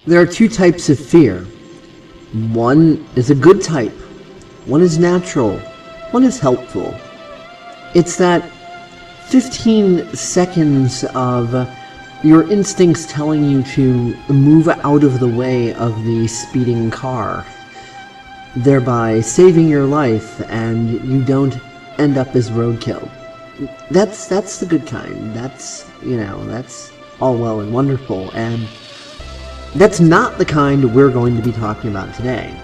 There are two types of fear. One is a good type. One is natural. One is helpful. It's that 15 seconds of your instincts telling you to move out of the way of the speeding car, thereby saving your life and you don't end up as roadkill. That's the good kind. That's all well and wonderful, and that's not the kind we're going to be talking about today.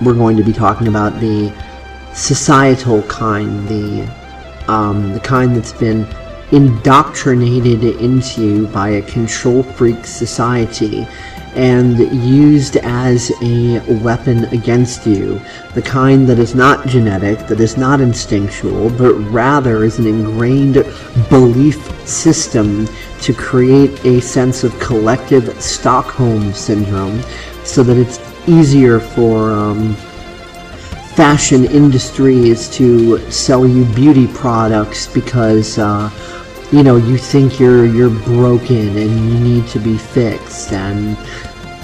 We're going to be talking about the societal kind, the kind that's been indoctrinated into you by a control freak society and used as a weapon against you. The kind that is not genetic, that is not instinctual, but rather is an ingrained belief system to create a sense of collective Stockholm syndrome so that it's easier for fashion industries to sell you beauty products because you think you're broken and you need to be fixed, and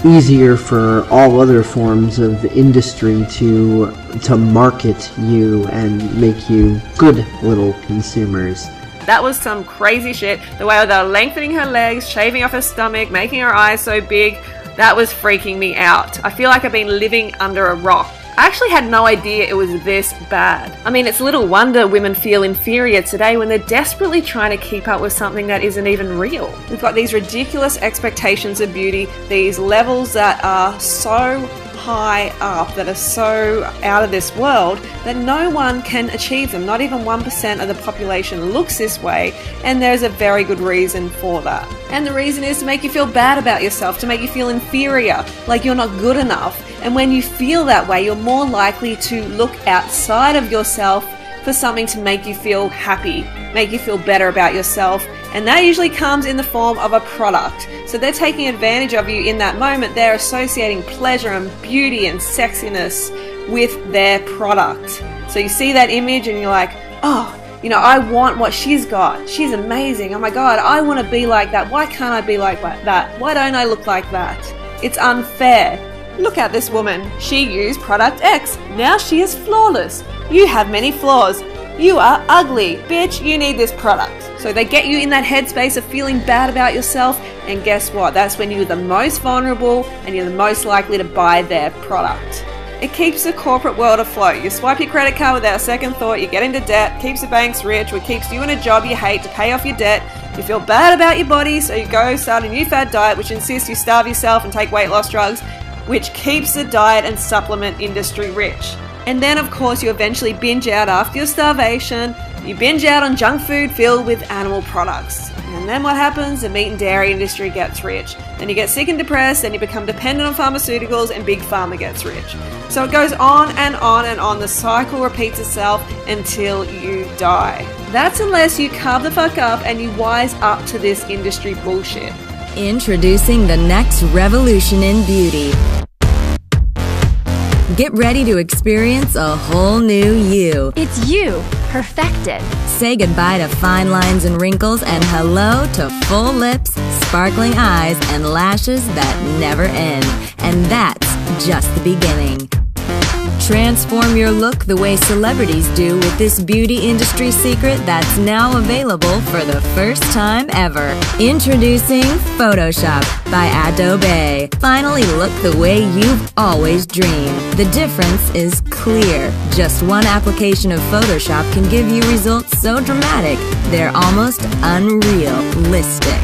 easier for all other forms of industry to market you and make you good little consumers. That was some crazy shit. The way they were lengthening her legs, shaving off her stomach, making her eyes so big, that was freaking me out. I feel like I've been living under a rock. I actually had no idea it was this bad. I mean, it's little wonder women feel inferior today when they're desperately trying to keep up with something that isn't even real. We've got these ridiculous expectations of beauty, these levels that are so high up, that are so out of this world, that no one can achieve them. Not even 1% of the population looks this way, and there's a very good reason for that. And the reason is to make you feel bad about yourself, to make you feel inferior, like you're not good enough. And when you feel that way, you're more likely to look outside of yourself for something to make you feel happy, make you feel better about yourself. And that usually comes in the form of a product. So they're taking advantage of you in that moment. They're associating pleasure and beauty and sexiness with their product. So you see that image and you're like, oh, I want what she's got. She's amazing. Oh my God, I want to be like that. Why can't I be like that? Why don't I look like that? It's unfair. Look at this woman. She used product X. Now she is flawless. You have many flaws. You are ugly. Bitch, you need this product. So they get you in that headspace of feeling bad about yourself, and guess what? That's when you're the most vulnerable and you're the most likely to buy their product. It keeps the corporate world afloat. You swipe your credit card without a second thought, you get into debt, keeps the banks rich, which keeps you in a job you hate to pay off your debt. You feel bad about your body, so you go start a new fad diet which insists you starve yourself and take weight loss drugs, which keeps the diet and supplement industry rich. And then of course you eventually binge out after your starvation. You binge out on junk food filled with animal products. And then what happens? The meat and dairy industry gets rich. Then you get sick and depressed, then you become dependent on pharmaceuticals, and Big Pharma gets rich. So it goes on and on and on. The cycle repeats itself until you die. That's unless you carve the fuck up and you wise up to this industry bullshit. Introducing the next revolution in beauty. Get ready to experience a whole new you. It's you, perfected. Say goodbye to fine lines and wrinkles and hello to full lips, sparkling eyes, and lashes that never end. And that's just the beginning. Transform your look the way celebrities do with this beauty industry secret that's now available for the first time ever. Introducing Photoshop by Adobe. Finally look the way you've always dreamed. The difference is clear. Just one application of Photoshop can give you results so dramatic, they're almost unrealistic.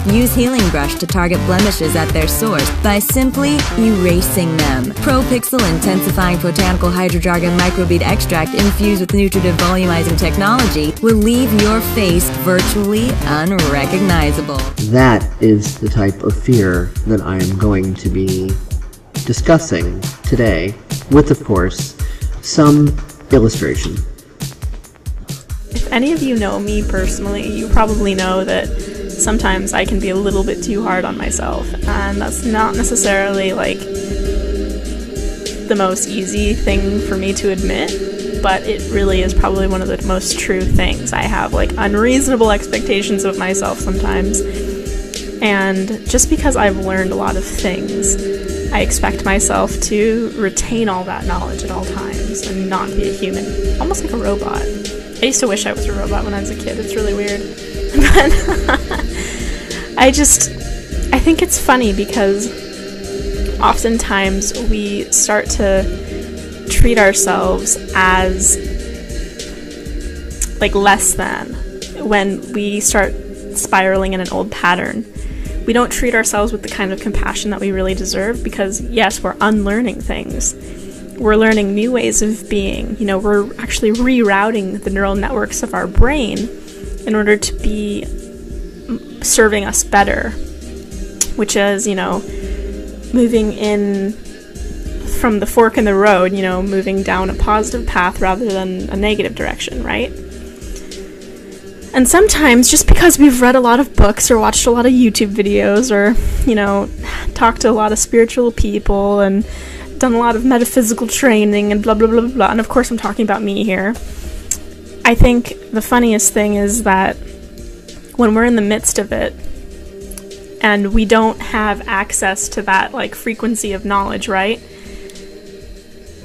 Use Healing Brush to target blemishes at their source by simply erasing them. ProPixel Intensifying Botanical Hydrojargon Microbead Extract infused with nutritive volumizing technology will leave your face virtually unrecognizable. That is the type of fear that I am going to be discussing today, with, of course, some illustration. If any of you know me personally, you probably know that sometimes I can be a little bit too hard on myself, and that's not necessarily like the most easy thing for me to admit, but it really is probably one of the most true things. I have like unreasonable expectations of myself sometimes, And just because I've learned a lot of things, I expect myself to retain all that knowledge at all times and not be a human, almost like a robot. I used to wish I was a robot when I was a kid. It's really weird. But I think it's funny because oftentimes we start to treat ourselves as like less than when we start spiraling in an old pattern. We don't treat ourselves with the kind of compassion that we really deserve because, yes, we're unlearning things. We're learning new ways of being. You know, we're actually rerouting the neural networks of our brain in order to be serving us better, which is, you know, moving in from the fork in the road, you know, moving down a positive path rather than a negative direction, right? And sometimes, just because we've read a lot of books or watched a lot of YouTube videos or, you know, talked to a lot of spiritual people and done a lot of metaphysical training and blah, blah, blah, blah, and of course I'm talking about me here, I think the funniest thing is that when we're in the midst of it and we don't have access to that, like, frequency of knowledge, right?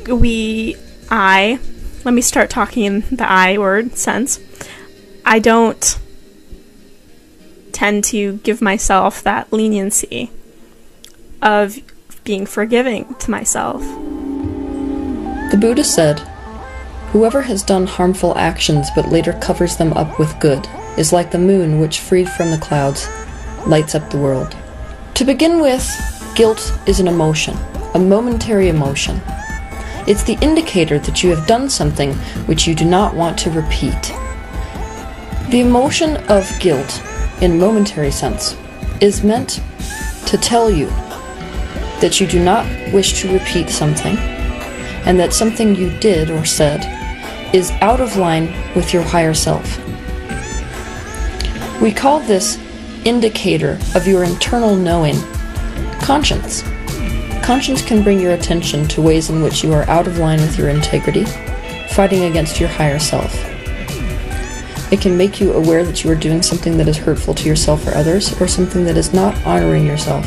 Let me start talking in the I word sense. I don't tend to give myself that leniency of being forgiving to myself. The Buddha said, "Whoever has done harmful actions but later covers them up with good is like the moon which, freed from the clouds, lights up the world." To begin with, guilt is an emotion, a momentary emotion. It's the indicator that you have done something which you do not want to repeat. The emotion of guilt, in a momentary sense, is meant to tell you that you do not wish to repeat something, and that something you did or said is out of line with your higher self. We call this indicator of your internal knowing conscience. Conscience can bring your attention to ways in which you are out of line with your integrity, fighting against your higher self. It can make you aware that you are doing something that is hurtful to yourself or others, or something that is not honoring yourself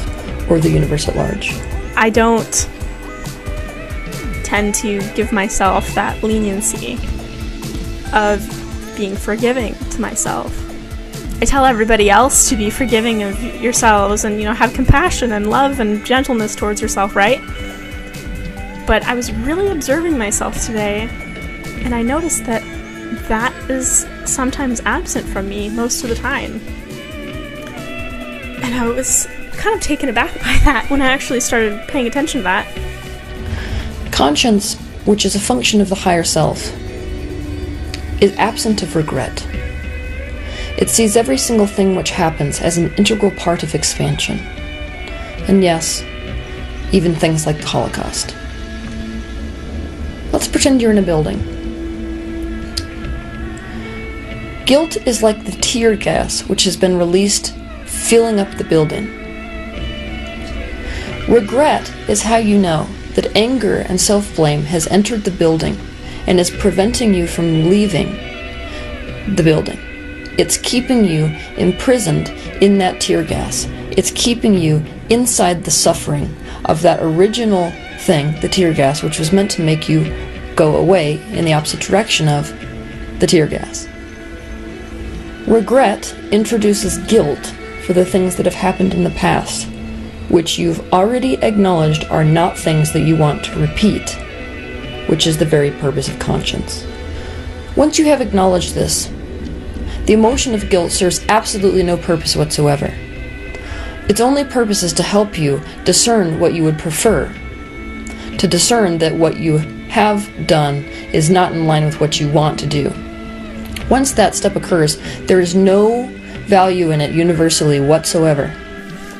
or the universe at large. I don't tend to give myself that leniency of being forgiving to myself. I tell everybody else to be forgiving of yourselves and, you know, have compassion and love and gentleness towards yourself, right? But I was really observing myself today, and I noticed that that is sometimes absent from me most of the time. And I was kind of taken aback by that when I actually started paying attention to that. Conscience, which is a function of the higher self, is absent of regret. It sees every single thing which happens as an integral part of expansion. And yes, even things like the Holocaust. Let's pretend you're in a building. Guilt is like the tear gas which has been released, filling up the building. Regret is how you know that anger and self-blame has entered the building and is preventing you from leaving the building. It's keeping you imprisoned in that tear gas. It's keeping you inside the suffering of that original thing, the tear gas, which was meant to make you go away in the opposite direction of the tear gas. Regret introduces guilt for the things that have happened in the past, which you've already acknowledged are not things that you want to repeat, which is the very purpose of conscience. Once you have acknowledged this, the emotion of guilt serves absolutely no purpose whatsoever. Its only purpose is to help you discern what you would prefer, to discern that what you have done is not in line with what you want to do. Once that step occurs, there is no value in it universally whatsoever.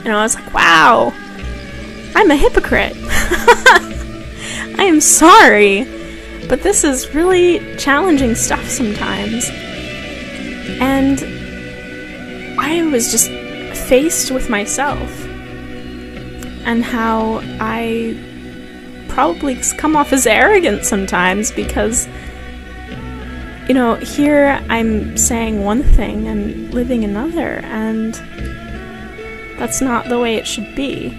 And I was like, wow, I'm a hypocrite. I am sorry, but this is really challenging stuff sometimes. And I was just faced with myself and how I probably come off as arrogant sometimes because, you know, here I'm saying one thing and living another, and That's not the way it should be.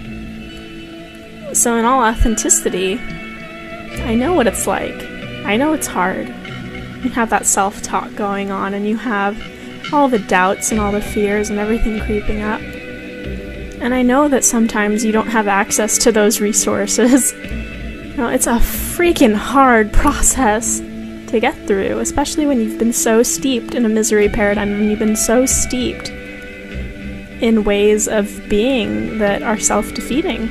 So in all authenticity, I know what it's like. I know it's hard. You have that self-talk going on, and you have all the doubts and all the fears and everything creeping up. And I know that sometimes you don't have access to those resources. You know, it's a freaking hard process to get through, especially when you've been so steeped in a misery paradigm, when you've been so steeped in ways of being that are self-defeating.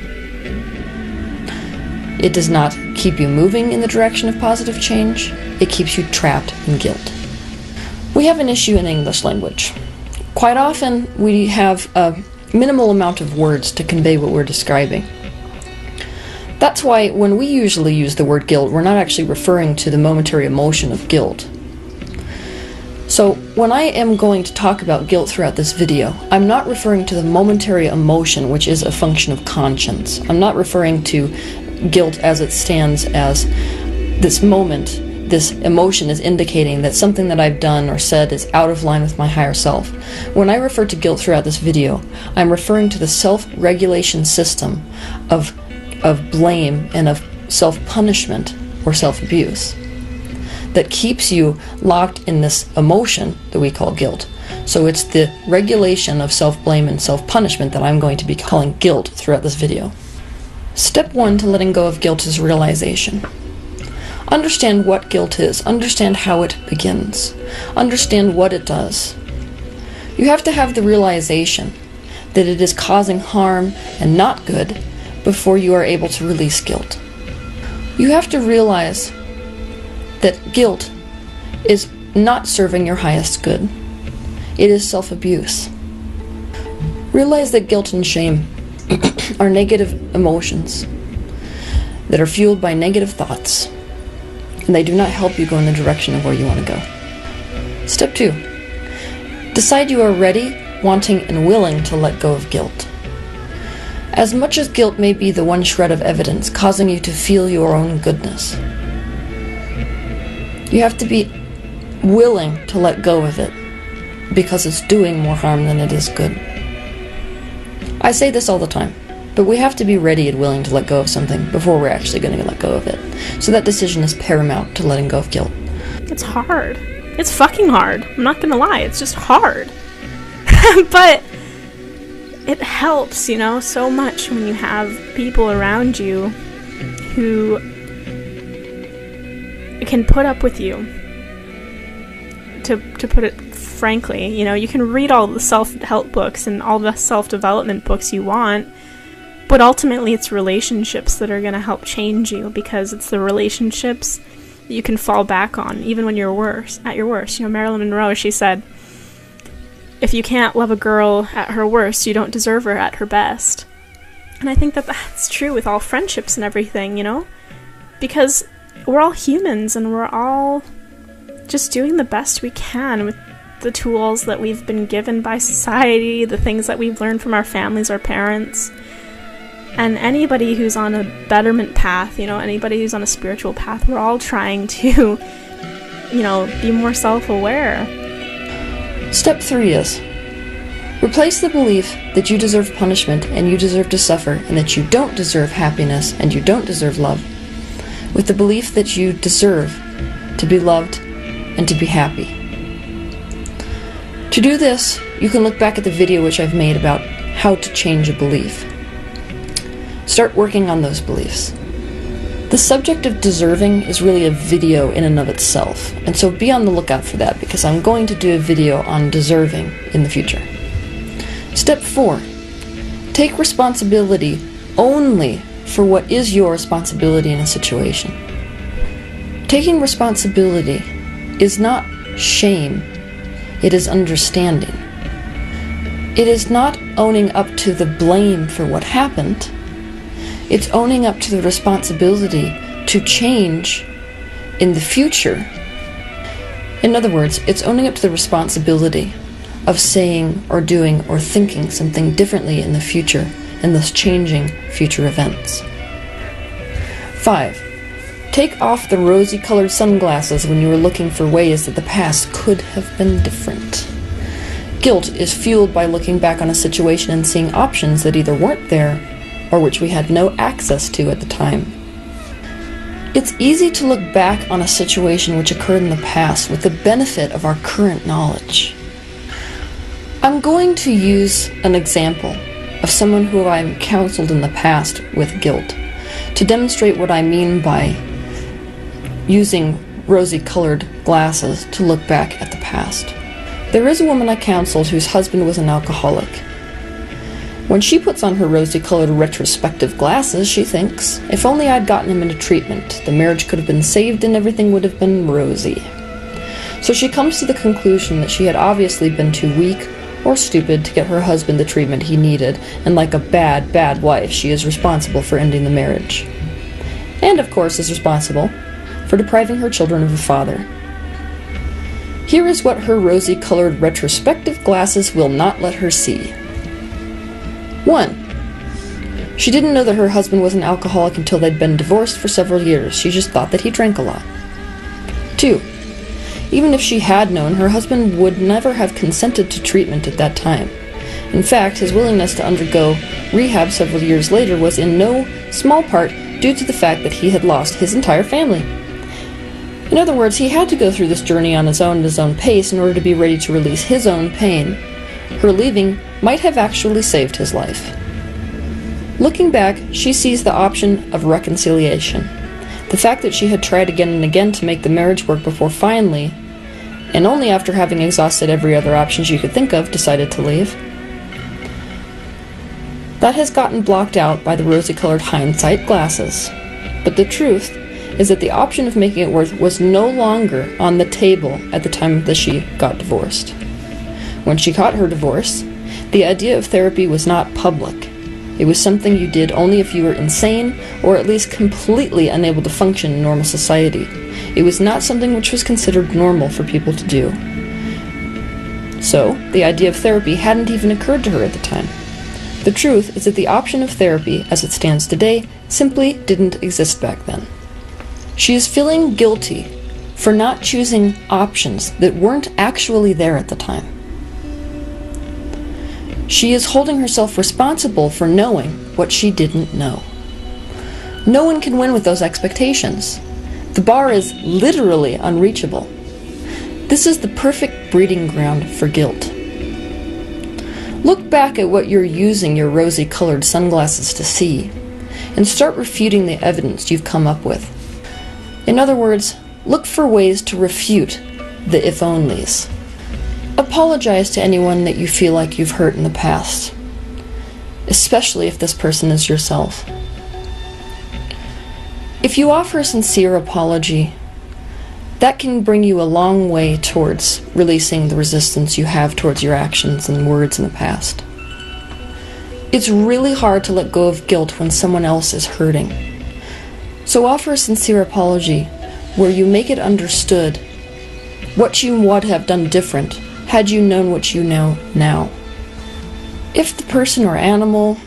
It does not keep you moving in the direction of positive change. It keeps you trapped in guilt. We have an issue in English language. Quite often we have a minimal amount of words to convey what we're describing. That's why when we usually use the word guilt, we're not actually referring to the momentary emotion of guilt. So when I am going to talk about guilt throughout this video, I'm not referring to the momentary emotion, which is a function of conscience. I'm not referring to guilt as it stands as this moment. This emotion is indicating that something that I've done or said is out of line with my higher self. When I refer to guilt throughout this video, I'm referring to the self-regulation system of blame and of self-punishment or self-abuse that keeps you locked in this emotion that we call guilt. So it's the regulation of self-blame and self-punishment that I'm going to be calling guilt throughout this video. Step 1 to letting go of guilt is realization. Understand what guilt is. Understand how it begins. Understand what it does. You have to have the realization that it is causing harm and not good before you are able to release guilt. You have to realize that guilt is not serving your highest good. It is self-abuse. Realize that guilt and shame are negative emotions that are fueled by negative thoughts, and they do not help you go in the direction of where you want to go. Step 2. Decide you are ready, wanting, and willing to let go of guilt. As much as guilt may be the one shred of evidence causing you to feel your own goodness, you have to be willing to let go of it because it's doing more harm than it is good. I say this all the time, but we have to be ready and willing to let go of something before we're actually going to let go of it. So that decision is paramount to letting go of guilt. It's hard. It's fucking hard. I'm not gonna lie, it's just hard. But it helps, you know, so much when you have people around you who can put up with you. To put it frankly, you know, you can read all the self-help books and all the self-development books you want, but ultimately it's relationships that are going to help change you, because it's the relationships that you can fall back on even when you're at your worst. You know, Marilyn Monroe, she said, if you can't love a girl at her worst, you don't deserve her at her best. And I think that that's true with all friendships and everything, you know, because we're all humans and we're all just doing the best we can with the tools that we've been given by society, the things that we've learned from our families, our parents. And anybody who's on a betterment path, you know, anybody who's on a spiritual path, we're all trying to, you know, be more self-aware. Step 3 is, replace the belief that you deserve punishment and you deserve to suffer and that you don't deserve happiness and you don't deserve love with the belief that you deserve to be loved and to be happy. To do this, you can look back at the video which I've made about how to change a belief. Start working on those beliefs. The subject of deserving is really a video in and of itself, and so be on the lookout for that, because I'm going to do a video on deserving in the future. Step 4. Take responsibility only for what is your responsibility in a situation. Taking responsibility is not shame, it is understanding. It is not owning up to the blame for what happened. It's owning up to the responsibility to change in the future. In other words, it's owning up to the responsibility of saying or doing or thinking something differently in the future, and thus changing future events. 5. Take off the rosy-colored sunglasses when you are looking for ways that the past could have been different. Guilt is fueled by looking back on a situation and seeing options that either weren't there or which we had no access to at the time. It's easy to look back on a situation which occurred in the past with the benefit of our current knowledge. I'm going to use an example of someone who I've counseled in the past with guilt to demonstrate what I mean by using rosy-colored glasses to look back at the past. There is a woman I counseled whose husband was an alcoholic. When she puts on her rosy-colored retrospective glasses, she thinks, if only I'd gotten him into treatment, the marriage could have been saved and everything would have been rosy. So she comes to the conclusion that she had obviously been too weak or stupid to get her husband the treatment he needed, and like a bad, bad wife, she is responsible for ending the marriage. And, of course, is responsible for depriving her children of a father. Here is what her rosy-colored retrospective glasses will not let her see. 1. She didn't know that her husband was an alcoholic until they'd been divorced for several years. She just thought that he drank a lot. 2. Even if she had known, her husband would never have consented to treatment at that time. In fact, his willingness to undergo rehab several years later was in no small part due to the fact that he had lost his entire family. In other words, he had to go through this journey on his own at his own pace in order to be ready to release his own pain. Her leaving might have actually saved his life. Looking back, she sees the option of reconciliation. The fact that she had tried again and again to make the marriage work before finally, and only after having exhausted every other option she could think of, decided to leave. That has gotten blocked out by the rosy-colored hindsight glasses. But the truth is that the option of making it work was no longer on the table at the time that she got divorced. When she got her divorce, the idea of therapy was not public. It was something you did only if you were insane or at least completely unable to function in normal society. It was not something which was considered normal for people to do. So, the idea of therapy hadn't even occurred to her at the time. The truth is that the option of therapy, as it stands today, simply didn't exist back then. She is feeling guilty for not choosing options that weren't actually there at the time. She is holding herself responsible for knowing what she didn't know. No one can win with those expectations. The bar is literally unreachable. This is the perfect breeding ground for guilt. Look back at what you're using your rosy-colored sunglasses to see, and start refuting the evidence you've come up with. In other words, look for ways to refute the if-onlys. Apologize to anyone that you feel like you've hurt in the past, especially if this person is yourself. If you offer a sincere apology, that can bring you a long way towards releasing the resistance you have towards your actions and words in the past. It's really hard to let go of guilt when someone else is hurting. So offer a sincere apology where you make it understood what you would have done different had you known what you know now. If the person or animal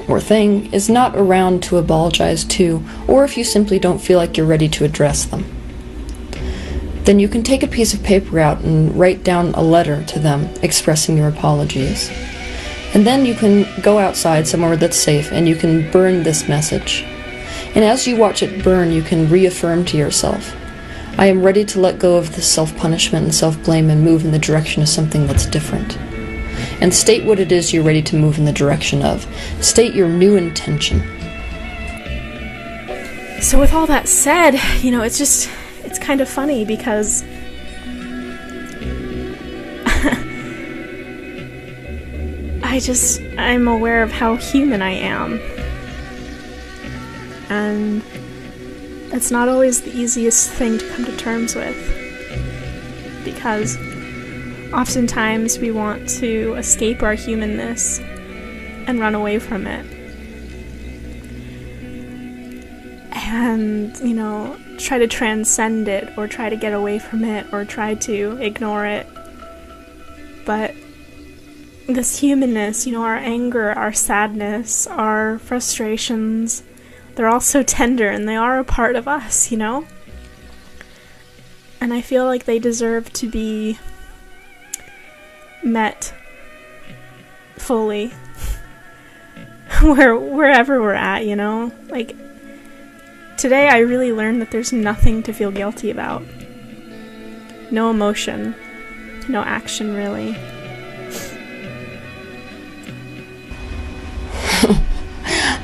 or thing is not around to apologize to, or if you simply don't feel like you're ready to address them, then you can take a piece of paper out and write down a letter to them expressing your apologies. And then you can go outside somewhere that's safe and you can burn this message. And as you watch it burn, you can reaffirm to yourself, I am ready to let go of this self-punishment and self-blame and move in the direction of something that's different. And state what it is you're ready to move in the direction of. State your new intention. So with all that said, it's kind of funny because I'm aware of how human I am. And it's not always the easiest thing to come to terms with, because oftentimes we want to escape our humanness and run away from it. And, try to transcend it, or try to get away from it, or try to ignore it. But this humanness, our anger, our sadness, our frustrations, they're all so tender, and they are a part of us, And I feel like they deserve to be met fully wherever we're at, you know? Like, today I really learned that there's nothing to feel guilty about. No emotion, no action, really.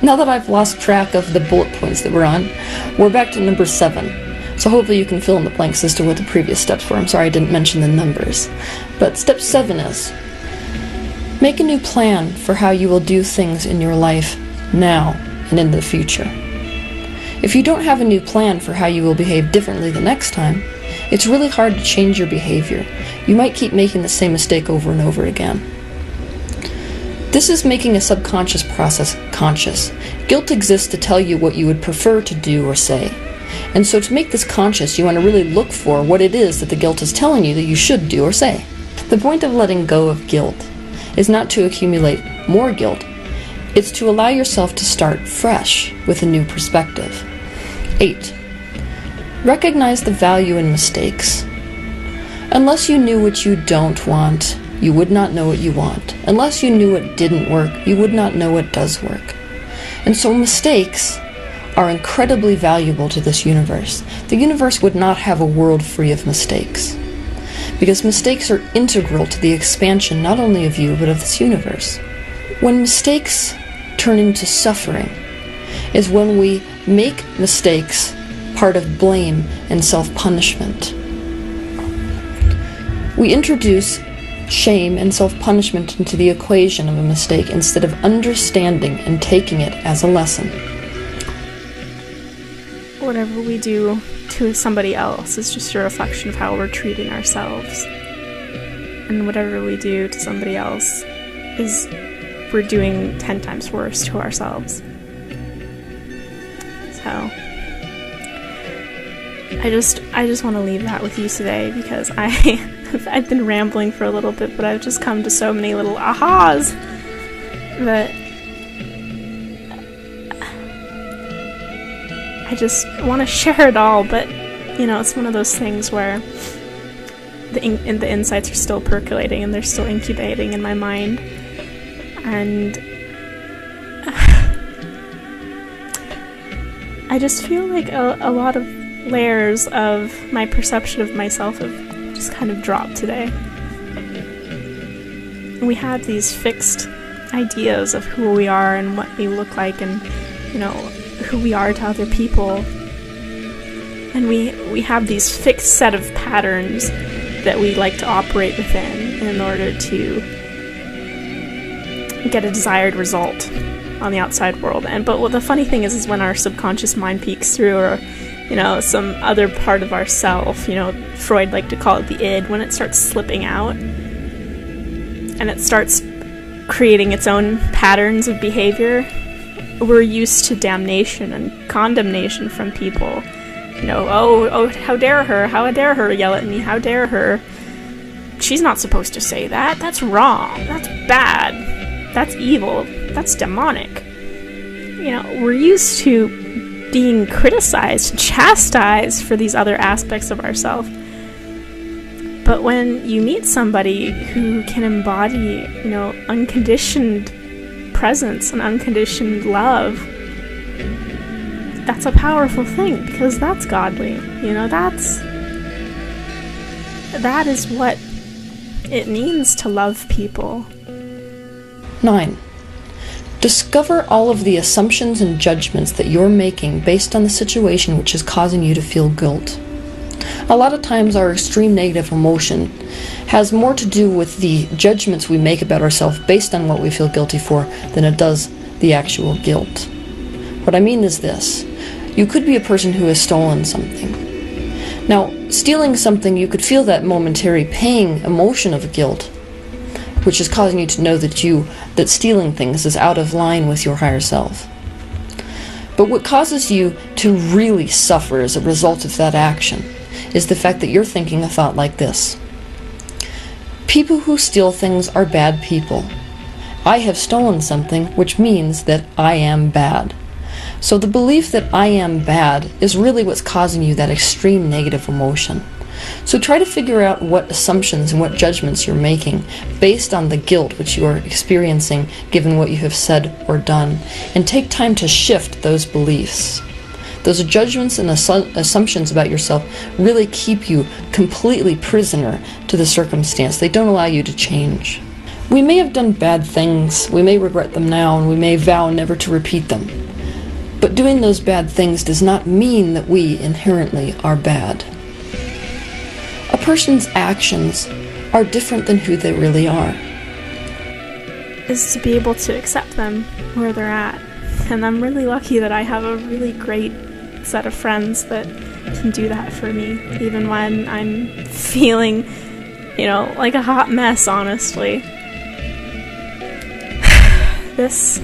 Now that I've lost track of the bullet points that we're on, we're back to number 7. So hopefully you can fill in the blanks as to what the previous steps were. I'm sorry I didn't mention the numbers. But step 7 is, make a new plan for how you will do things in your life now and in the future. If you don't have a new plan for how you will behave differently the next time, it's really hard to change your behavior. You might keep making the same mistake over and over again. This is making a subconscious process conscious. Guilt exists to tell you what you would prefer to do or say. And so to make this conscious, you want to really look for what it is that the guilt is telling you that you should do or say. The point of letting go of guilt is not to accumulate more guilt. It's to allow yourself to start fresh with a new perspective. 8. Recognize the value in mistakes. Unless you knew what you don't want, you would not know what you want. Unless you knew what didn't work, you would not know what does work. And so mistakes are incredibly valuable to this universe. The universe would not have a world free of mistakes, because mistakes are integral to the expansion not only of you, but of this universe. When mistakes turn into suffering is when we make mistakes part of blame and self-punishment. We introduce shame and self-punishment into the equation of a mistake instead of understanding and taking it as a lesson. Whatever we do to somebody else is just a reflection of how we're treating ourselves. And whatever we do to somebody else is we're doing 10 times worse to ourselves. So I just want to leave that with you today, because I've been rambling for a little bit, but I've just come to so many little ahas that I just want to share it all. But you know, it's one of those things where the insights are still percolating and they're still incubating in my mind, and I just feel like a lot of layers of my perception of myself have just kind of dropped today. We have these fixed ideas of who we are and what we look like, and you know, who we are to other people, and we have these fixed set of patterns that we like to operate within in order to get a desired result on the outside world. But what the funny thing is when our subconscious mind peeks through, or you know, some other part of ourself, you know, Freud liked to call it the id, when it starts slipping out and it starts creating its own patterns of behavior, we're used to damnation and condemnation from people. You know, oh, how dare her yell at me, how dare her, she's not supposed to say that, that's wrong, that's bad, that's evil, that's demonic. You know, we're used to being criticized, chastised for these other aspects of ourselves. But when you meet somebody who can embody, you know, unconditioned presence and unconditioned love, that's a powerful thing, because that's godly. You know, that is what it means to love people. 9. Discover all of the assumptions and judgments that you're making based on the situation which is causing you to feel guilt. A lot of times our extreme negative emotion has more to do with the judgments we make about ourselves based on what we feel guilty for than it does the actual guilt. What I mean is this. You could be a person who has stolen something. Now, stealing something, you could feel that momentary pang emotion of guilt, which is causing you to know that stealing things is out of line with your higher self. But what causes you to really suffer as a result of that action is the fact that you're thinking a thought like this. People who steal things are bad people. I have stolen something, which means that I am bad. So the belief that I am bad is really what's causing you that extreme negative emotion. So try to figure out what assumptions and what judgments you're making based on the guilt which you are experiencing given what you have said or done, and take time to shift those beliefs. Those judgments and assumptions about yourself really keep you completely prisoner to the circumstance. They don't allow you to change. We may have done bad things, we may regret them now, and we may vow never to repeat them. But doing those bad things does not mean that we inherently are bad. A person's actions are different than who they really are. Is to be able to accept them where they're at. And I'm really lucky that I have a really great set of friends that can do that for me, even when I'm feeling, like a hot mess, honestly. This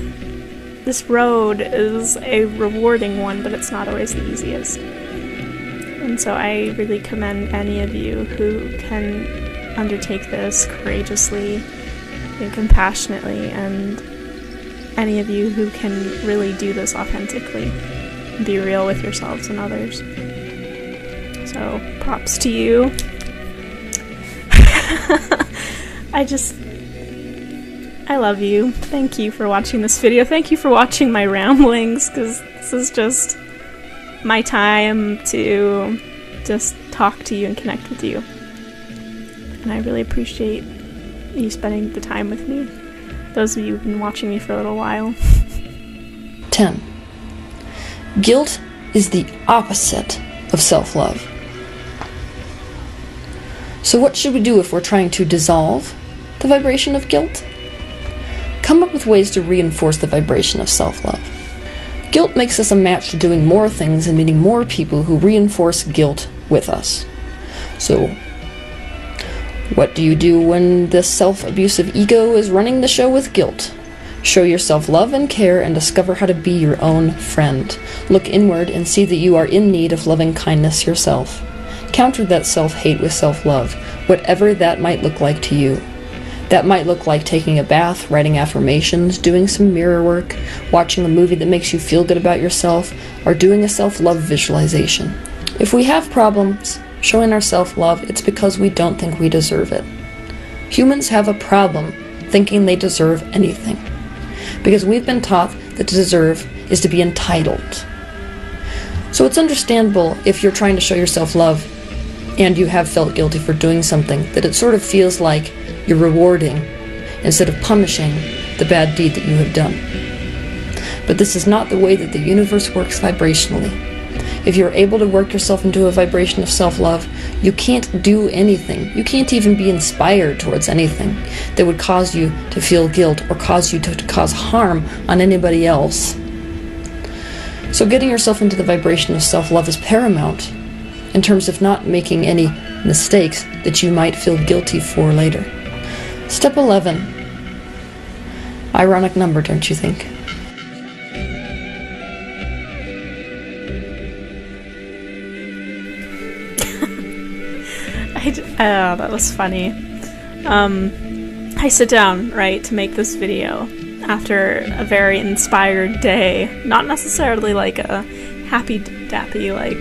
road is a rewarding one, but it's not always the easiest. And so I really commend any of you who can undertake this courageously and compassionately, and any of you who can really do this authentically. Be real with yourselves and others. So, props to you. I love you. Thank you for watching this video. Thank you for watching my ramblings, because this is just my time to just talk to you and connect with you. And I really appreciate you spending the time with me. Those of you who've been watching me for a little while. 10. Guilt is the opposite of self-love. So what should we do if we're trying to dissolve the vibration of guilt? Come up with ways to reinforce the vibration of self-love. Guilt makes us a match to doing more things and meeting more people who reinforce guilt with us. So, what do you do when this self-abusive ego is running the show with guilt? Show yourself love and care and discover how to be your own friend. Look inward and see that you are in need of loving kindness yourself. Counter that self-hate with self-love, whatever that might look like to you. That might look like taking a bath, writing affirmations, doing some mirror work, watching a movie that makes you feel good about yourself, or doing a self-love visualization. If we have problems showing our self-love, it's because we don't think we deserve it. Humans have a problem thinking they deserve anything, because we've been taught that to deserve is to be entitled. So it's understandable if you're trying to show yourself love and you have felt guilty for doing something, that it sort of feels like you're rewarding instead of punishing the bad deed that you have done. But this is not the way that the universe works vibrationally. If you're able to work yourself into a vibration of self-love, you can't do anything. You can't even be inspired towards anything that would cause you to feel guilt or cause you to cause harm on anybody else. So getting yourself into the vibration of self-love is paramount in terms of not making any mistakes that you might feel guilty for later. Step 11. Ironic number, don't you think? That was funny. I sit down, right, to make this video after a very inspired day. Not necessarily like a happy-dappy, like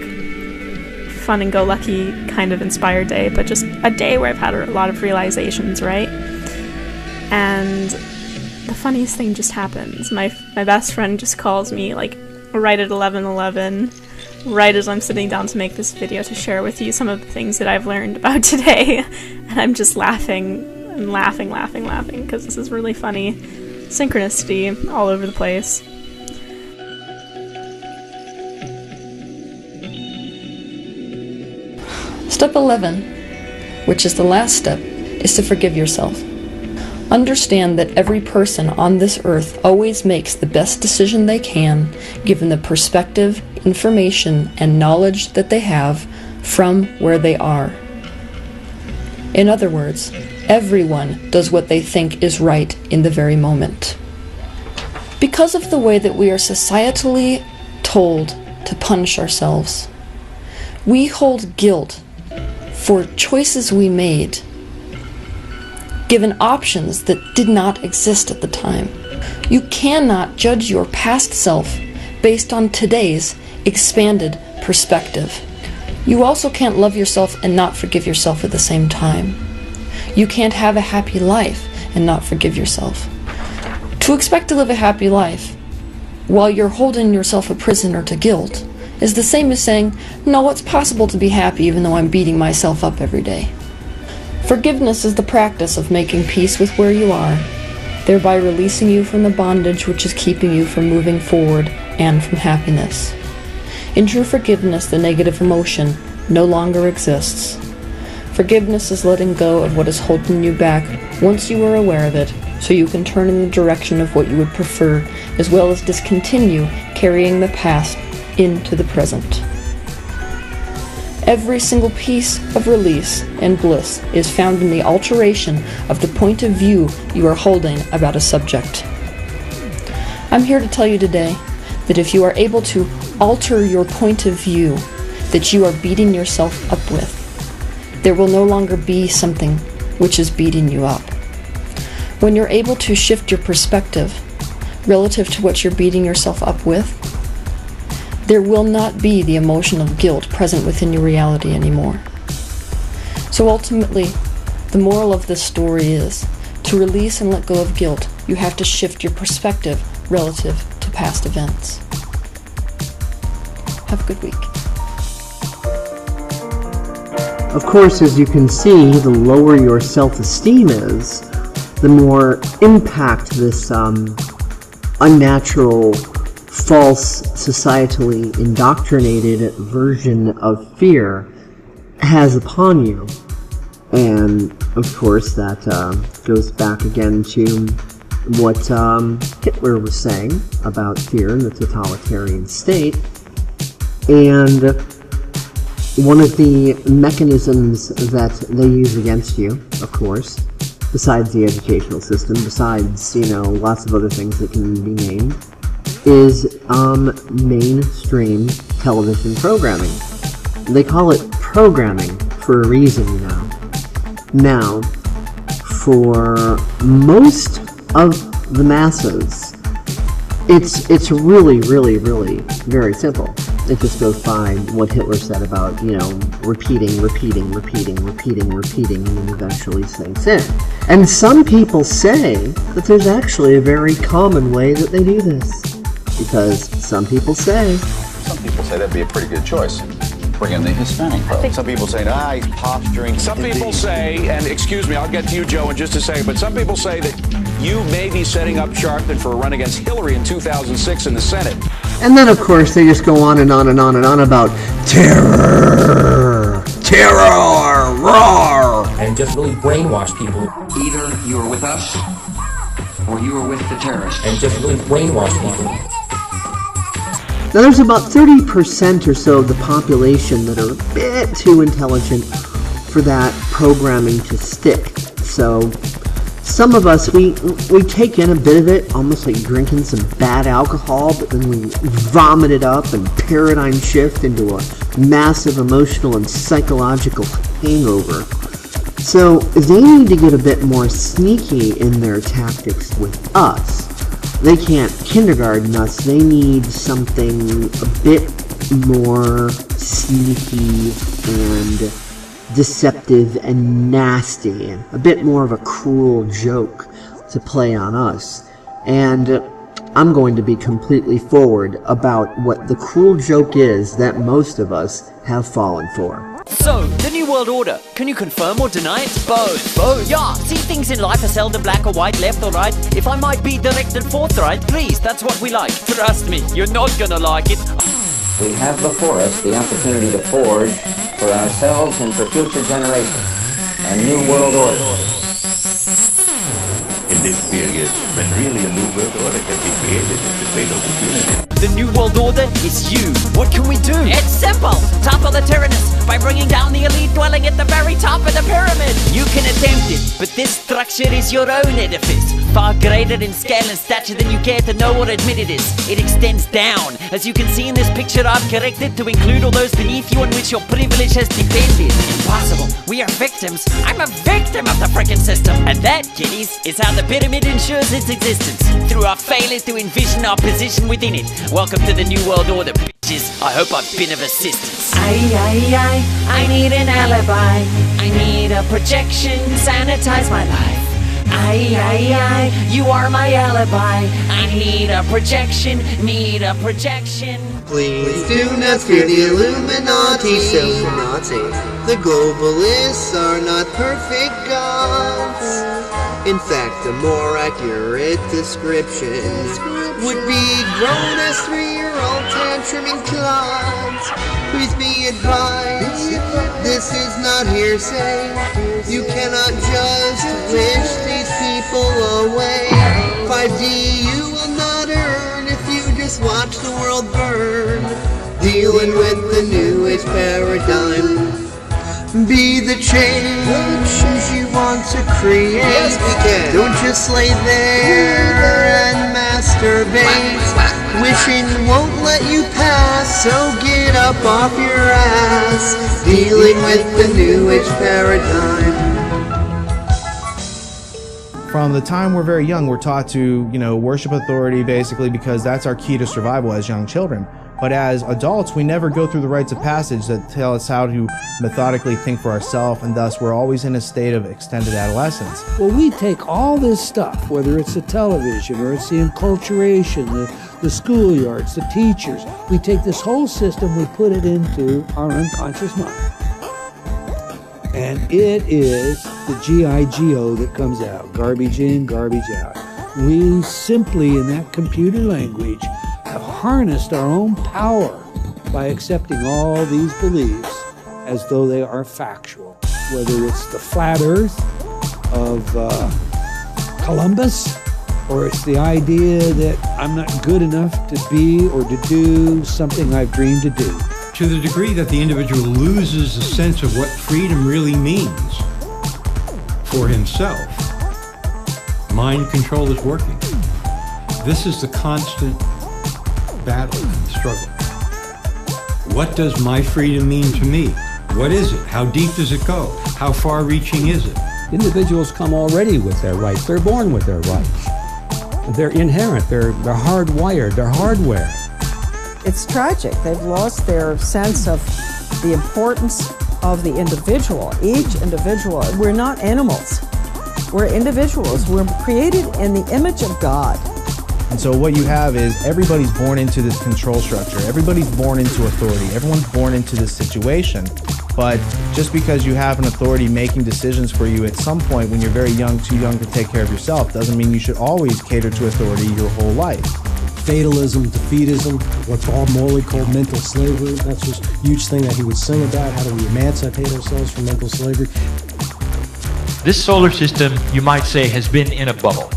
fun-and-go-lucky kind of inspired day, but just a day where I've had a lot of realizations, right? And the funniest thing just happens. My best friend just calls me, like, right at 11:11, right as I'm sitting down to make this video to share with you some of the things that I've learned about today. And I'm just laughing and laughing, because this is really funny. Synchronicity all over the place. Step 11, which is the last step, is to forgive yourself. Understand that every person on this earth always makes the best decision they can, given the perspective, information, and knowledge that they have from where they are. In other words, everyone does what they think is right in the very moment. Because of the way that we are societally told to punish ourselves, we hold guilt for choices we made, given options that did not exist at the time. You cannot judge your past self based on today's expanded perspective. You also can't love yourself and not forgive yourself at the same time. You can't have a happy life and not forgive yourself. To expect to live a happy life while you're holding yourself a prisoner to guilt is the same as saying, no, it's possible to be happy even though I'm beating myself up every day. Forgiveness is the practice of making peace with where you are, thereby releasing you from the bondage which is keeping you from moving forward and from happiness. In true forgiveness, the negative emotion no longer exists. Forgiveness is letting go of what is holding you back once you are aware of it, so you can turn in the direction of what you would prefer, as well as discontinue carrying the past into the present. Every single piece of release and bliss is found in the alteration of the point of view you are holding about a subject. I'm here to tell you today that if you are able to alter your point of view that you are beating yourself up with, there will no longer be something which is beating you up. When you're able to shift your perspective relative to what you're beating yourself up with, there will not be the emotion of guilt present within your reality anymore. So ultimately, the moral of this story is, to release and let go of guilt, you have to shift your perspective relative to past events. Have a good week. Of course, as you can see, the lower your self-esteem is, the more impact this unnatural, false, societally indoctrinated version of fear has upon you. And, of course, that goes back again to what Hitler was saying about fear in the totalitarian state. And one of the mechanisms that they use against you, of course, besides the educational system, besides, lots of other things that can be named, is mainstream television programming. They call it programming for a reason, Now, for most of the masses, it's really, really, really very simple. It just goes by what Hitler said about, repeating, and then eventually sinks in. And some people say that there's actually a very common way that they do this. Because some people say that'd be a pretty good choice. Bring in the Hispanic vote. Some people say, he's posturing. Some people say, and excuse me, I'll get to you, Joe, in just a second, but some people say that you may be setting up Sharpton for a run against Hillary in 2006 in the Senate. And then, of course, they just go on and on and on and on about terror, roar. And just really brainwash people. Either you are with us, or you are with the terrorists. And just really brainwash people. Now, there's about 30% or so of the population that are a bit too intelligent for that programming to stick. So, some of us, we take in a bit of it, almost like drinking some bad alcohol, but then we vomit it up and paradigm shift into a massive emotional and psychological hangover. So they need to get a bit more sneaky in their tactics with us. They can't kindergarten us. They need something a bit more sneaky and deceptive and nasty, and a bit more of a cruel joke to play on us. And I'm going to be completely forward about what the cruel joke is that most of us have fallen for. So, the New World Order, can you confirm or deny it? Both. Yeah, see, things in life are seldom black or white, left or right. If I might be direct and forthright, please, that's what we like. Trust me, you're not gonna like it. We have before us the opportunity to forge, for ourselves and for future generations, a new world order. In this period, when really a new world order can be created, it's a great opportunity. The New World Order is you. What can we do? It's simple. Topple the tyrannus by bringing down the elite dwelling at the very top of the pyramid. You can attempt it, but this structure is your own edifice. Far greater in scale and stature than you care to know or admit it is. It extends down. As you can see in this picture, I've corrected to include all those beneath you on which your privilege has depended. Impossible. We are victims. I'm a victim of the frickin' system. And that, kiddies, is how the pyramid ensures its existence. Through our failure to envision our position within it. Welcome to the New World Order. I hope I've been of assistance. I need an alibi. I need a projection, sanitize my life. You are my alibi. I need a projection, need a projection. Please do not fear the Illuminati, the globalists are not perfect gods. In fact, a more accurate description would be grown as 3-year-old tantruming clods. Please be advised, this is not hearsay. You cannot just wish these people away. 5D you will not earn if you just watch the world burn. Dealing with the new age paradigm. Be the change you want to create. Yes, we can. Don't just lay there and masturbate. Wishing won't let you pass, so get up off your ass. Dealing with the new age paradigm. From the time we're very young, we're taught to, worship authority basically because that's our key to survival as young children. But as adults, we never go through the rites of passage that tell us how to methodically think for ourselves, and thus we're always in a state of extended adolescence. Well, we take all this stuff, whether it's the television or it's the enculturation, the schoolyards, the teachers, we take this whole system, we put it into our unconscious mind. And it is the G-I-G-O that comes out, garbage in, garbage out. We simply, in that computer language, have harnessed our own power by accepting all these beliefs as though they are factual. Whether it's the flat earth of Columbus, or it's the idea that I'm not good enough to be or to do something I've dreamed to do. To the degree that the individual loses a sense of what freedom really means for himself, mind control is working. This is the constant battle and struggle. What does my freedom mean to me? What is it? How deep does it go? How far-reaching is it? Individuals come already with their rights. They're born with their rights. They're inherent. They're hardwired. They're hardware. It's tragic. They've lost their sense of the importance of the individual. Each individual. We're not animals. We're individuals. We're created in the image of God. And so what you have is everybody's born into this control structure. Everybody's born into authority. Everyone's born into this situation. But just because you have an authority making decisions for you at some point when you're very young, too young to take care of yourself, doesn't mean you should always cater to authority your whole life. Fatalism, defeatism, what's all morally called mental slavery. That's just a huge thing that he would sing about. How do we emancipate ourselves from mental slavery? This solar system, you might say, has been in a bubble.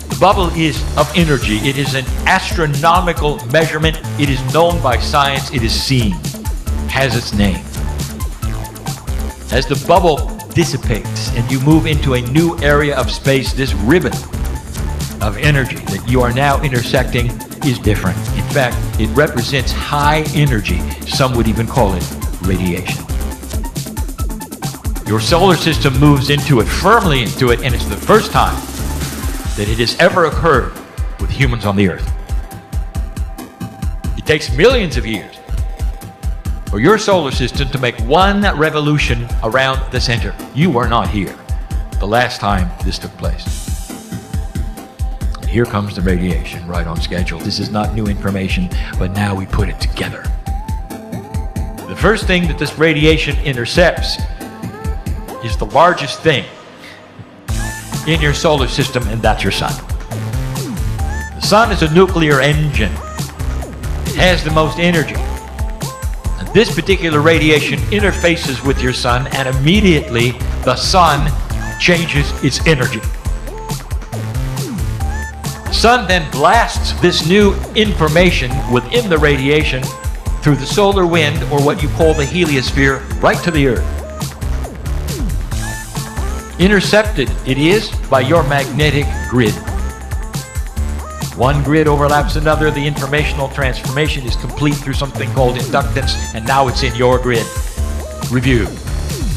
The bubble is of energy. It is an astronomical measurement. It is known by science. It is seen. Has its name. As the bubble dissipates and you move into a new area of space, this ribbon of energy that you are now intersecting is different. In fact, it represents high energy. Some would even call it radiation. Your solar system moves into it, firmly into it, and it's the first time that it has ever occurred with humans on the earth. It takes millions of years for your solar system to make one revolution around the center. You were not here the last time this took place. And here comes the radiation, right on schedule. This is not new information, but now we put it together. The first thing that this radiation intercepts is the largest thing in your solar system, and that's your sun. The sun is a nuclear engine. It has the most energy. And this particular radiation interfaces with your sun, and immediately the sun changes its energy. The sun then blasts this new information within the radiation through the solar wind, or what you call the heliosphere, right to the earth. Intercepted it is by your magnetic grid. One grid overlaps another. The informational transformation is complete through something called inductance, and now it's in your grid. Review.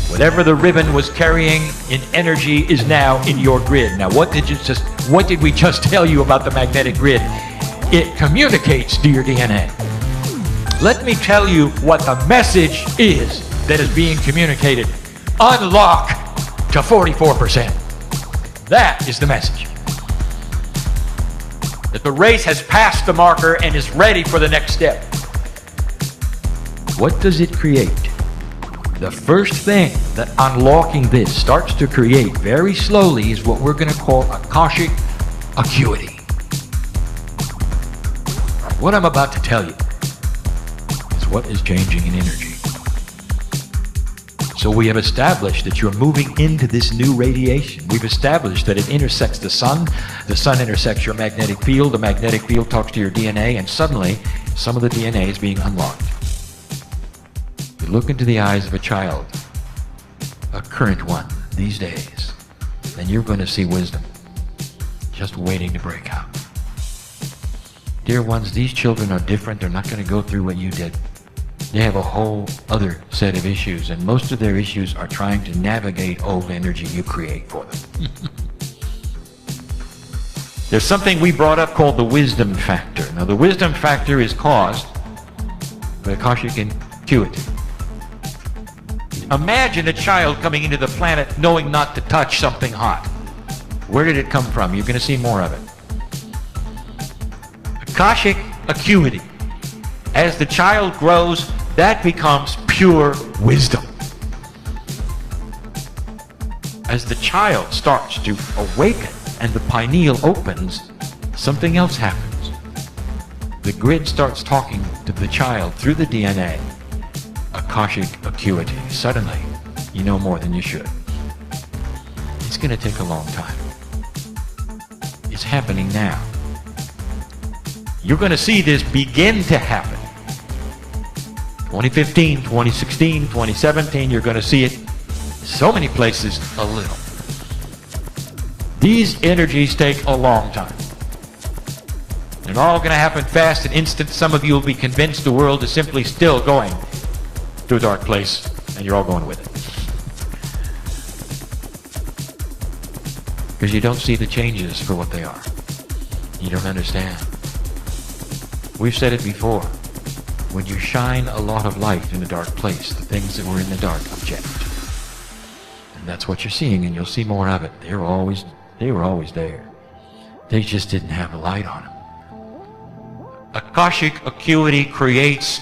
Whatever the ribbon was carrying in energy is now in your grid. Now, what did we just tell you about the magnetic grid? it communicates to your DNA. Let me tell you what the message is that is being communicated. Unlock to 44%. That is the message. That the race has passed the marker and is ready for the next step. What does it create? The first thing that unlocking this starts to create very slowly is what we're going to call Akashic acuity. What I'm about to tell you is what is changing in energy. So we have established that you're moving into this new radiation. We've established that it intersects the sun intersects your magnetic field, the magnetic field talks to your DNA, and suddenly some of the DNA is being unlocked. You look into the eyes of a child, a current one these days, and you're going to see wisdom just waiting to break out. Dear ones, these children are different. They're not going to go through what you did. They have a whole other set of issues, and most of their issues are trying to navigate old energy you create for them. There's something we brought up called the wisdom factor. Now, the wisdom factor is caused by Akashic acuity. Imagine a child coming into the planet knowing not to touch something hot. Where did it come from? You're going to see more of it. Akashic acuity. As the child grows, that becomes pure wisdom. As the child starts to awaken and the pineal opens, something else happens. The grid starts talking to the child through the DNA. Akashic acuity. Suddenly, you know more than you should. It's going to take a long time. It's happening now. You're going to see this begin to happen. 2015, 2016, 2017, you're going to see it so many places a little. These energies take a long time. They're all going to happen fast and instant. Some of you will be convinced the world is simply still going to a dark place, and you're all going with it. Because you don't see the changes for what they are. You don't understand. We've said it before. When you shine a lot of light in a dark place, the things that were in the dark object. And that's what you're seeing, and you'll see more of it. They were always there. They just didn't have a light on them. Akashic acuity creates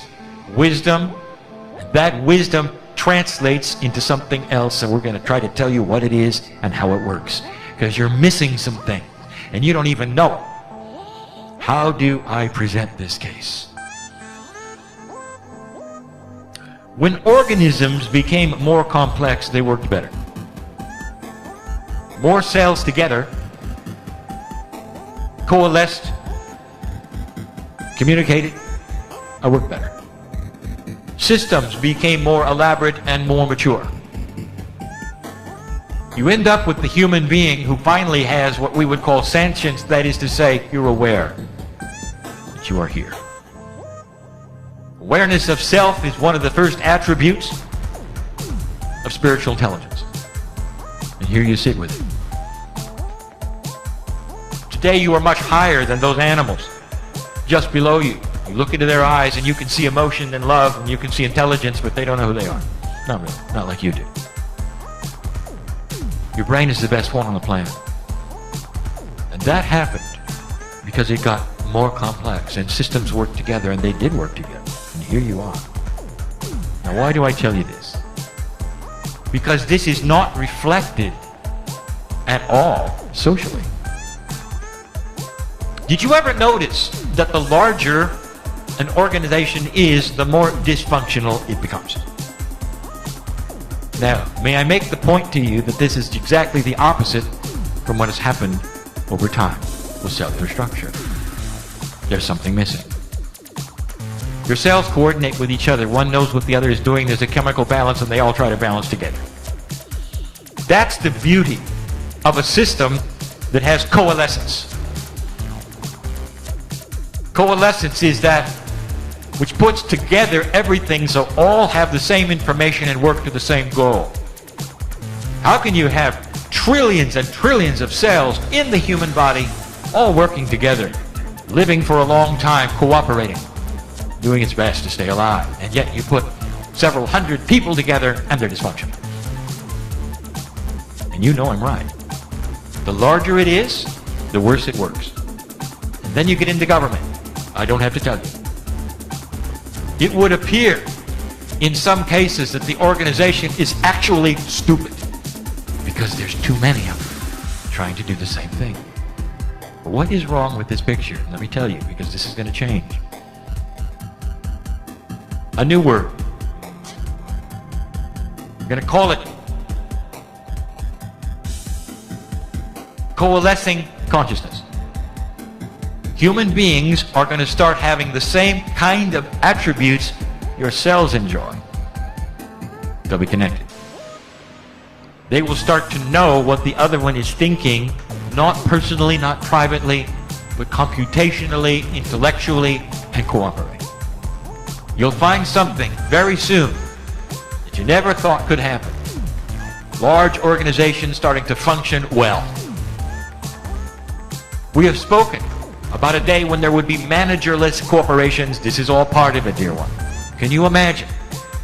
wisdom. That wisdom translates into something else, and we're going to try to tell you what it is and how it works. Because you're missing some things, and you don't even know. How do I present this case? When organisms became more complex, they worked better. More cells together coalesced, communicated, I worked better. Systems became more elaborate and more mature. You end up with the human being who finally has what we would call sentience, that is to say, you're aware that you are here. Awareness of self is one of the first attributes of spiritual intelligence. And here you sit with it. Today you are much higher than those animals just below you. You look into their eyes and you can see emotion and love and you can see intelligence, but they don't know who they are. Not really. Not like you do. Your brain is the best one on the planet. And that happened because it got more complex and systems worked together, and they did work together. And here you are. Now, why do I tell you this? Because this is not reflected at all socially. Did you ever notice that the larger an organization is, the more dysfunctional it becomes? Now, may I make the point to you that this is exactly the opposite from what has happened over time with cellular structure. There's something missing. Your cells coordinate with each other. One knows what the other is doing. There's a chemical balance, and they all try to balance together. That's the beauty of a system that has coalescence. Coalescence is that which puts together everything so all have the same information and work to the same goal. How can you have trillions and trillions of cells in the human body all working together living for a long time, cooperating, doing its best to stay alive, and yet you put several hundred people together and they're dysfunctional. And you know I'm right. The larger it is, the worse it works. And then you get into government. I don't have to tell you. It would appear in some cases that the organization is actually stupid because there's too many of them trying to do the same thing. What is wrong with this picture? Let me tell you, because this is going to change. A new word. I'm going to call it coalescing consciousness. Human beings are going to start having the same kind of attributes your cells enjoy. They'll be connected. They will start to know what the other one is thinking, not personally, not privately, but computationally, intellectually, and cooperate. You'll find something very soon that you never thought could happen. Large organizations starting to function well. We have spoken about a day when there would be managerless corporations. This is all part of it, dear one. Can you imagine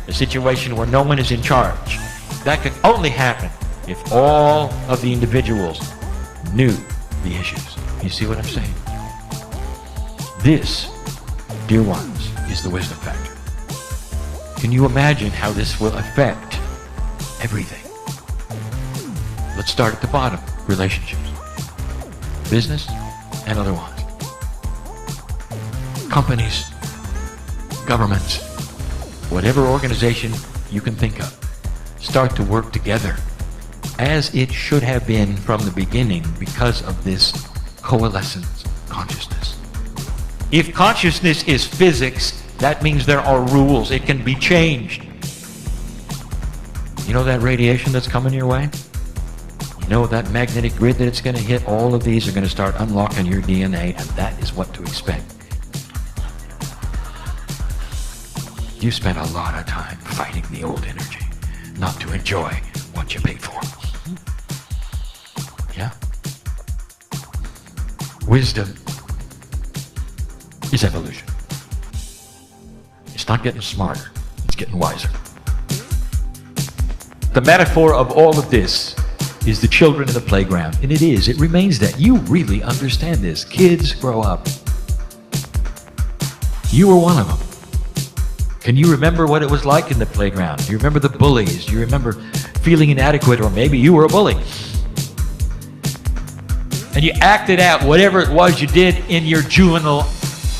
a situation where no one is in charge? That can only happen if all of the individuals knew the issues. You see what I'm saying? This, dear ones, is the wisdom factor. Can you imagine how this will affect everything? Let's start at the bottom. Relationships. Business and other ones. Companies, governments, whatever organization you can think of, start to work together as it should have been from the beginning because of this coalescence consciousness. If consciousness is physics, that means there are rules. It can be changed. You know that radiation that's coming your way? You know that magnetic grid that it's going to hit? All of these are going to start unlocking your DNA, and that is what to expect. You spent a lot of time fighting the old energy, not to enjoy what you paid for. Yeah? Wisdom is evolution. It's not getting smarter, it's getting wiser. The metaphor of all of this is the children in the playground, and it remains that. You really understand this. Kids grow up. You were one of them. Can you remember what it was like in the playground? Do you remember the bullies? Do you remember feeling inadequate, or maybe you were a bully? And you acted out whatever it was you did in your juvenile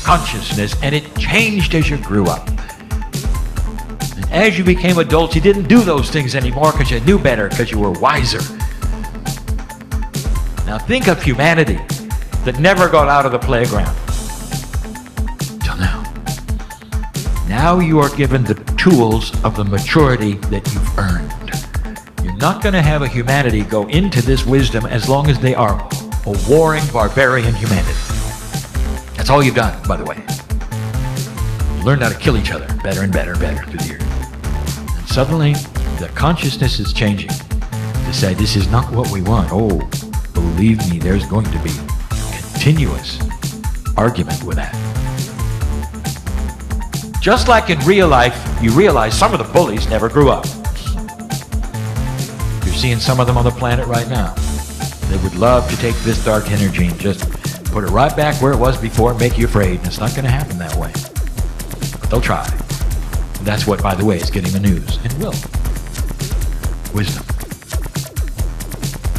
consciousness, and it changed as you grew up. And as you became adults, you didn't do those things anymore because you knew better, because you were wiser. Now think of humanity that never got out of the playground. Till now. Now you are given the tools of the maturity that you've earned. You're not going to have a humanity go into this wisdom as long as they are a warring barbarian humanity. That's all you've done, by the way. You learned how to kill each other better and better and better through the years. And suddenly, the consciousness is changing to say, this is not what we want. Oh, believe me, there's going to be continuous argument with that. Just like in real life, you realize some of the bullies never grew up. You're seeing some of them on the planet right now. They would love to take this dark energy and just put it right back where it was before and make you afraid. And it's not going to happen that way. But they'll try. And that's what, by the way, is getting the news. And will. Wisdom.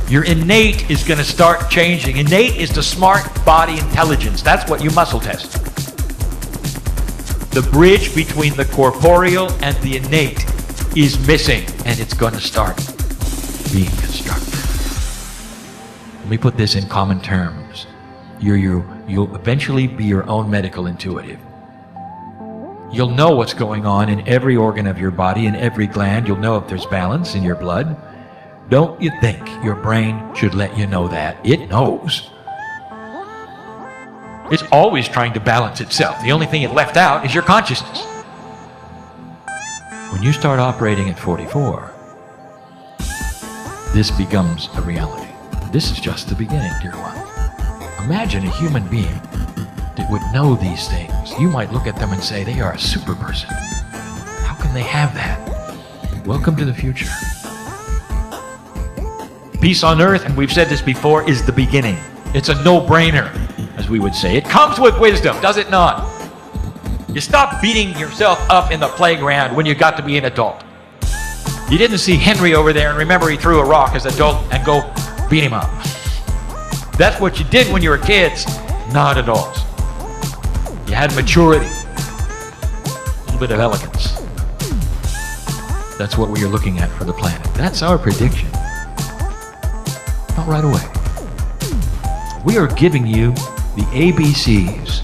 Your innate is going to start changing. Innate is the smart body intelligence. That's what you muscle test. The bridge between the corporeal and the innate is missing, and it's going to start being constructed. Let me put this in common terms. You'll eventually be your own medical intuitive. You'll know what's going on in every organ of your body, in every gland. You'll know if there's balance in your blood. Don't you think your brain should let you know that? It knows. It's always trying to balance itself. The only thing it left out is your consciousness. When you start operating at 44, this becomes a reality. This is just the beginning, dear one. Imagine a human being that would know these things, you might look at them and say, they are a super person. How can they have that? Welcome to the future. Peace on earth, and we've said this before, is the beginning. It's a no-brainer, as we would say. It comes with wisdom, does it not? You stop beating yourself up in the playground when you got to be an adult. You didn't see Henry over there and remember he threw a rock as an adult and go beat him up. That's what you did when you were kids, not adults. You had maturity, a little bit of elegance. That's what we are looking at for the planet. That's our prediction. Not right away. We are giving you the ABCs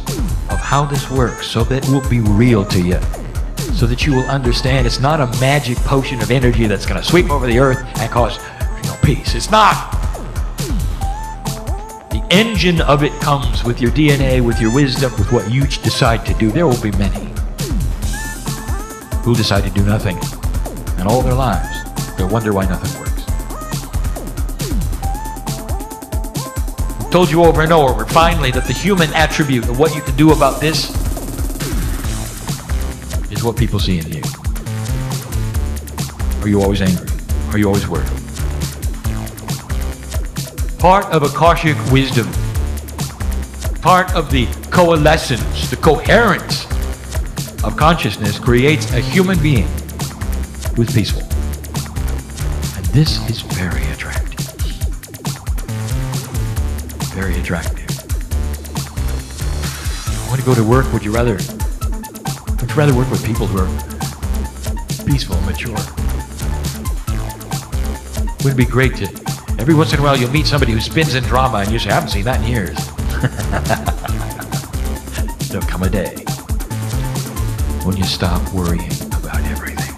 of how this works so that it will be real to you, so that you will understand it's not a magic potion of energy that's going to sweep over the earth and cause peace. It's not. The engine of it comes with your DNA, with your wisdom, with what you decide to do. There will be many who decide to do nothing, and all their lives they'll wonder why nothing works. I've told you over and over, finally, that the human attribute of what you can do about this is what people see in you. Are you always angry? Are you always worried? Part of Akashic wisdom, part of the coalescence, the coherence of consciousness creates a human being who is peaceful. And this is very attractive. Very attractive. Want to go to work? Would you rather work with people who are peaceful and mature? Wouldn't it be great to, every once in a while you'll meet somebody who spins in drama and you say, I haven't seen that in years. There'll come a day when you stop worrying about everything.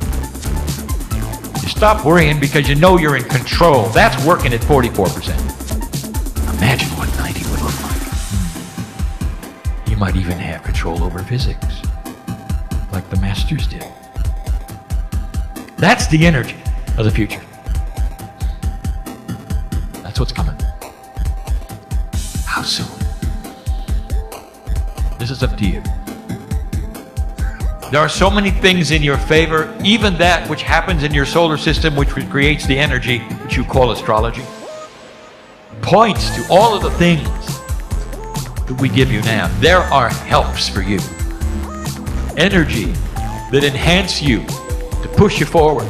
You stop worrying because you know you're in control. That's working at 44%. Imagine what 90 would look like. You might even have control over physics, like the masters did. That's the energy of the future. That's what's coming. How soon? This is up to you. There are so many things in your favor, even that which happens in your solar system, which creates the energy, which you call astrology, points to all of the things that we give you now. There are helps for you. Energy that enhance you, to push you forward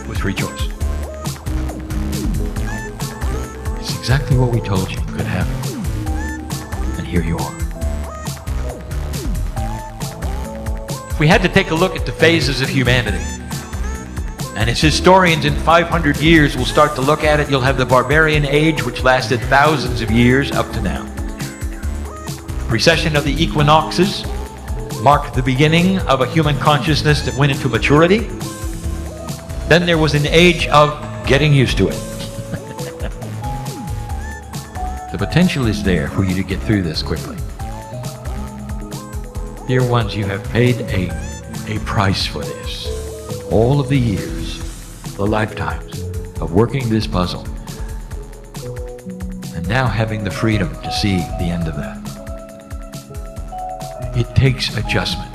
with free choice. It's exactly what we told you could happen. And here you are. If we had to take a look at the phases of humanity, and as historians in 500 years will start to look at it, you'll have the barbarian age, which lasted thousands of years up to now. Precession of the equinoxes marked the beginning of a human consciousness that went into maturity. Then there was an age of getting used to it. The potential is there for you to get through this quickly. Dear ones, you have paid a price for this. All of the years, the lifetimes of working this puzzle, and now having the freedom to see the end of that. It takes adjustment.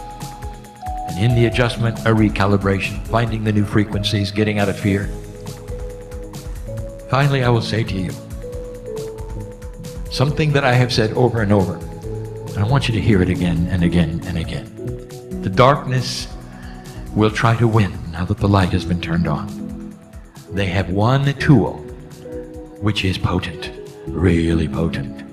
And in the adjustment, a recalibration, finding the new frequencies, getting out of fear. Finally, I will say to you something that I have said over and over, and I want you to hear it again and again and again. The darkness will try to win now that the light has been turned on. They have one tool, which is potent, really potent.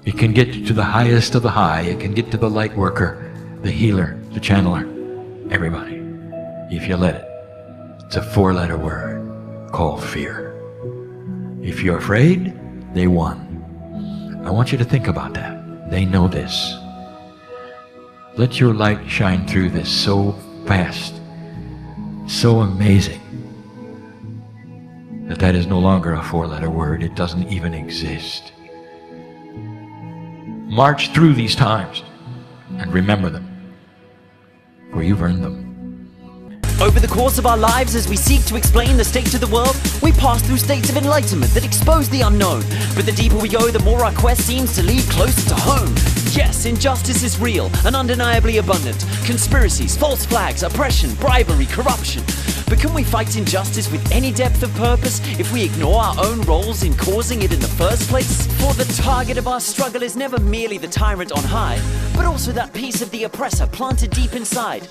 It can get to the highest of the high. It can get to the light worker, the healer, the channeler, everybody, if you let it. It's a 4-letter word called fear. If you're afraid, they won. I want you to think about that. They know this. Let your light shine through this so fast, so amazing, that is no longer a 4-letter word. It doesn't even exist. March through these times and remember them, for you've earned them. Over the course of our lives, as we seek to explain the state to the world, we pass through states of enlightenment that expose the unknown. But the deeper we go, the more our quest seems to lead closer to home. Yes, injustice is real and undeniably abundant. Conspiracies, false flags, oppression, bribery, corruption. But can we fight injustice with any depth of purpose if we ignore our own roles in causing it in the first place? For the target of our struggle is never merely the tyrant on high, but also that piece of the oppressor planted deep inside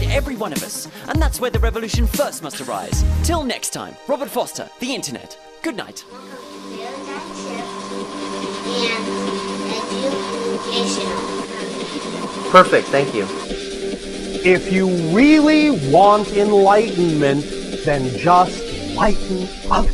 every one of us. And that's where the revolution first must arise. Till next time, Robert Foster, The Internet. Good night. Perfect, thank you. If you really want enlightenment, then just lighten up.